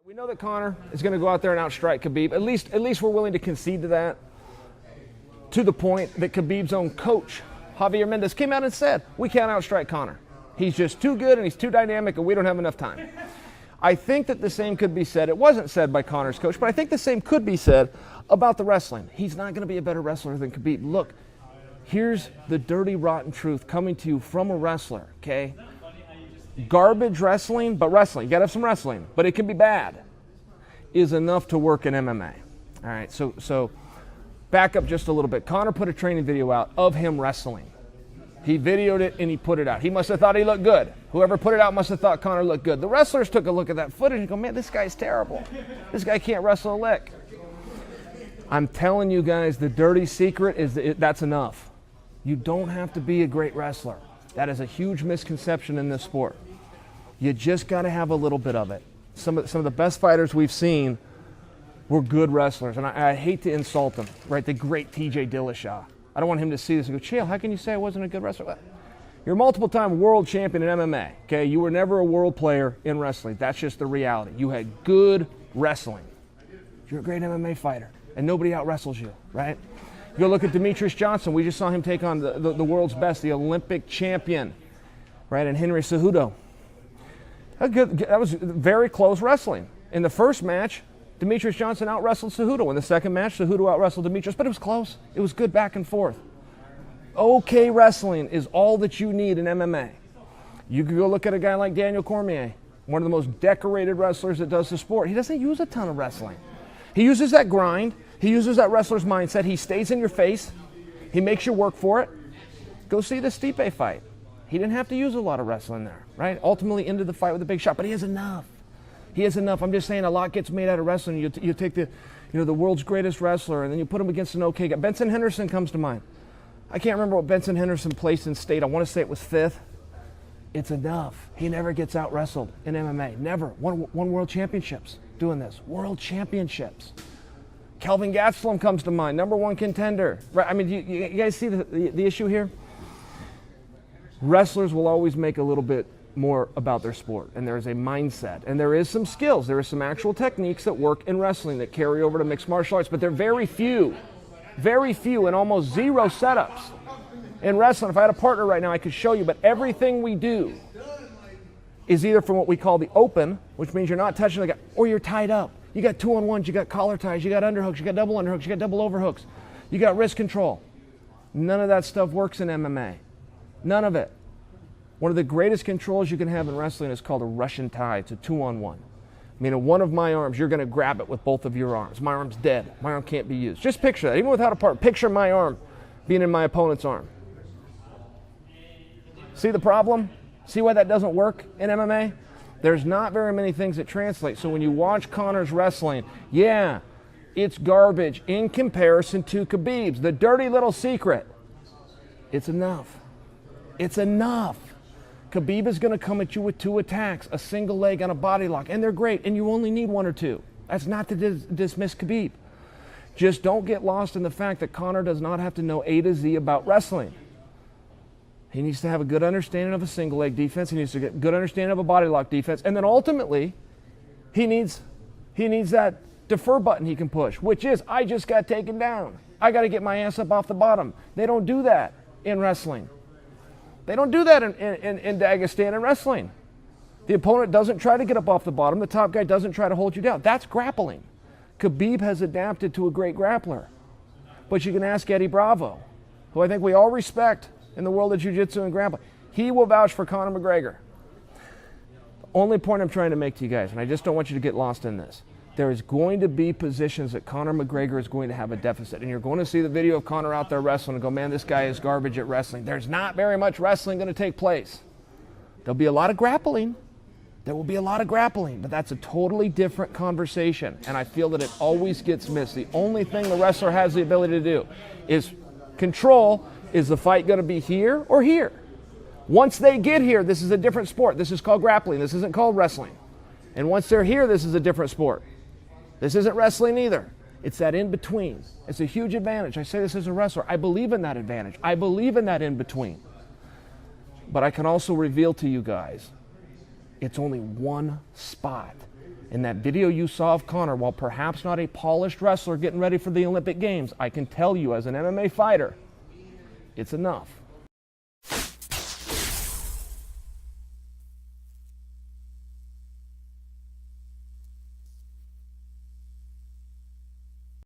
We know that Conor is going to go out there and outstrike Khabib. At least we're willing to concede to that, to the point that Khabib's own coach, Javier Mendez, came out and said, we can't outstrike Conor. He's just too good and he's too dynamic and we don't have enough time. I think that the same could be said. It wasn't said by Conor's coach, but I think the same could be said about the wrestling. He's not going to be a better wrestler than Khabib. Look, here's the dirty, rotten truth coming to you from a wrestler, okay? Garbage wrestling, but wrestling. You got to have some wrestling, but it can be bad, is enough to work in MMA. All right, so back up just a little bit. Conor put a training video out of him wrestling. He videoed it and he put it out. He must have thought he looked good. Whoever put it out must have thought Conor looked good. The wrestlers took a look at that footage and go, man, this guy's terrible. This guy can't wrestle a lick. I'm telling you guys, the dirty secret is that's enough. You don't have to be a great wrestler. That is a huge misconception in this sport. You just got to have a little bit of it. Some of the best fighters we've seen were good wrestlers, and I hate to insult them, right? The great T.J. Dillashaw. I don't want him to see this and go, Chael, how can you say I wasn't a good wrestler? Well, you're a multiple-time world champion in MMA, okay? You were never a world player in wrestling. That's just the reality. You had good wrestling. You're a great MMA fighter, and nobody out-wrestles you, right? You go look at Demetrius Johnson. We just saw him take on the world's best, the Olympic champion, right, and Henry Cejudo. That was very close wrestling. In the first match, Demetrius Johnson out-wrestled Cejudo. In the second match, Cejudo out-wrestled Demetrius, but it was close. It was good back and forth. Okay wrestling is all that you need in MMA. You could go look at a guy like Daniel Cormier, one of the most decorated wrestlers that does the sport. He doesn't use a ton of wrestling. He uses that grind. He uses that wrestler's mindset. He stays in your face. He makes you work for it. Go see the Stipe fight. He didn't have to use a lot of wrestling there, right? Ultimately ended the fight with a big shot, but he has enough. He has enough. I'm just saying a lot gets made out of wrestling. You take the world's greatest wrestler, and then you put him against an okay guy. Benson Henderson comes to mind. I can't remember what Benson Henderson placed in state. I want to say it was 5th. It's enough. He never gets out-wrestled in MMA. Never. Won world championships doing this. World championships. Kelvin Gastelum comes to mind. #1 contender. Right? I mean, you guys see the issue here? Wrestlers will always make a little bit more about their sport, and there's a mindset, and there is some skills, there is some actual techniques that work in wrestling that carry over to mixed martial arts, but they're very few, and almost zero setups in wrestling. If I had a partner right now, I could show you, but everything we do is either from what we call the open, which means you're not touching the guy, or you're tied up. You got 2-on-1s, you got collar ties, you got underhooks, you got double underhooks, you got double overhooks, you got wrist control. None of that stuff works in MMA. None of it. One of the greatest controls you can have in wrestling is called a Russian tie. It's a 2-on-1. I mean, in one of my arms, you're going to grab it with both of your arms. My arm's dead. My arm can't be used. Just picture that. Even without a part, picture my arm being in my opponent's arm. See the problem? See why that doesn't work in MMA? There's not very many things that translate. So when you watch Conor's wrestling, yeah, it's garbage in comparison to Khabib's. The dirty little secret. It's enough. It's enough. Khabib is going to come at you with 2 attacks, a single leg and a body lock, and they're great, and you only need 1 or 2. That's not to dismiss Khabib. Just don't get lost in the fact that Conor does not have to know A to Z about wrestling. He needs to have a good understanding of a single leg defense. He needs to get a good understanding of a body lock defense, and then ultimately, he needs that defer button he can push, which is, I just got taken down. I got to get my ass up off the bottom. They don't do that in wrestling. They don't do that in Dagestan in wrestling. The opponent doesn't try to get up off the bottom. The top guy doesn't try to hold you down. That's grappling. Khabib has adapted to a great grappler. But you can ask Eddie Bravo, who I think we all respect in the world of jiu-jitsu and grappling. He will vouch for Conor McGregor. The only point I'm trying to make to you guys, and I just don't want you to get lost in this, there is going to be positions that Conor McGregor is going to have a deficit. And you're going to see the video of Conor out there wrestling and go, man, this guy is garbage at wrestling. There's not very much wrestling going to take place. There'll be a lot of grappling. There will be a lot of grappling, but that's a totally different conversation. And I feel that it always gets missed. The only thing the wrestler has the ability to do is control, is the fight going to be here or here? Once they get here, this is a different sport. This is called grappling. This isn't called wrestling. And once they're here, this is a different sport. This isn't wrestling either. It's that in-between. It's a huge advantage. I say this as a wrestler. I believe in that advantage. I believe in that in-between. But I can also reveal to you guys, it's only one spot. And that video you saw of Conor, while perhaps not a polished wrestler getting ready for the Olympic Games, I can tell you as an MMA fighter, it's enough.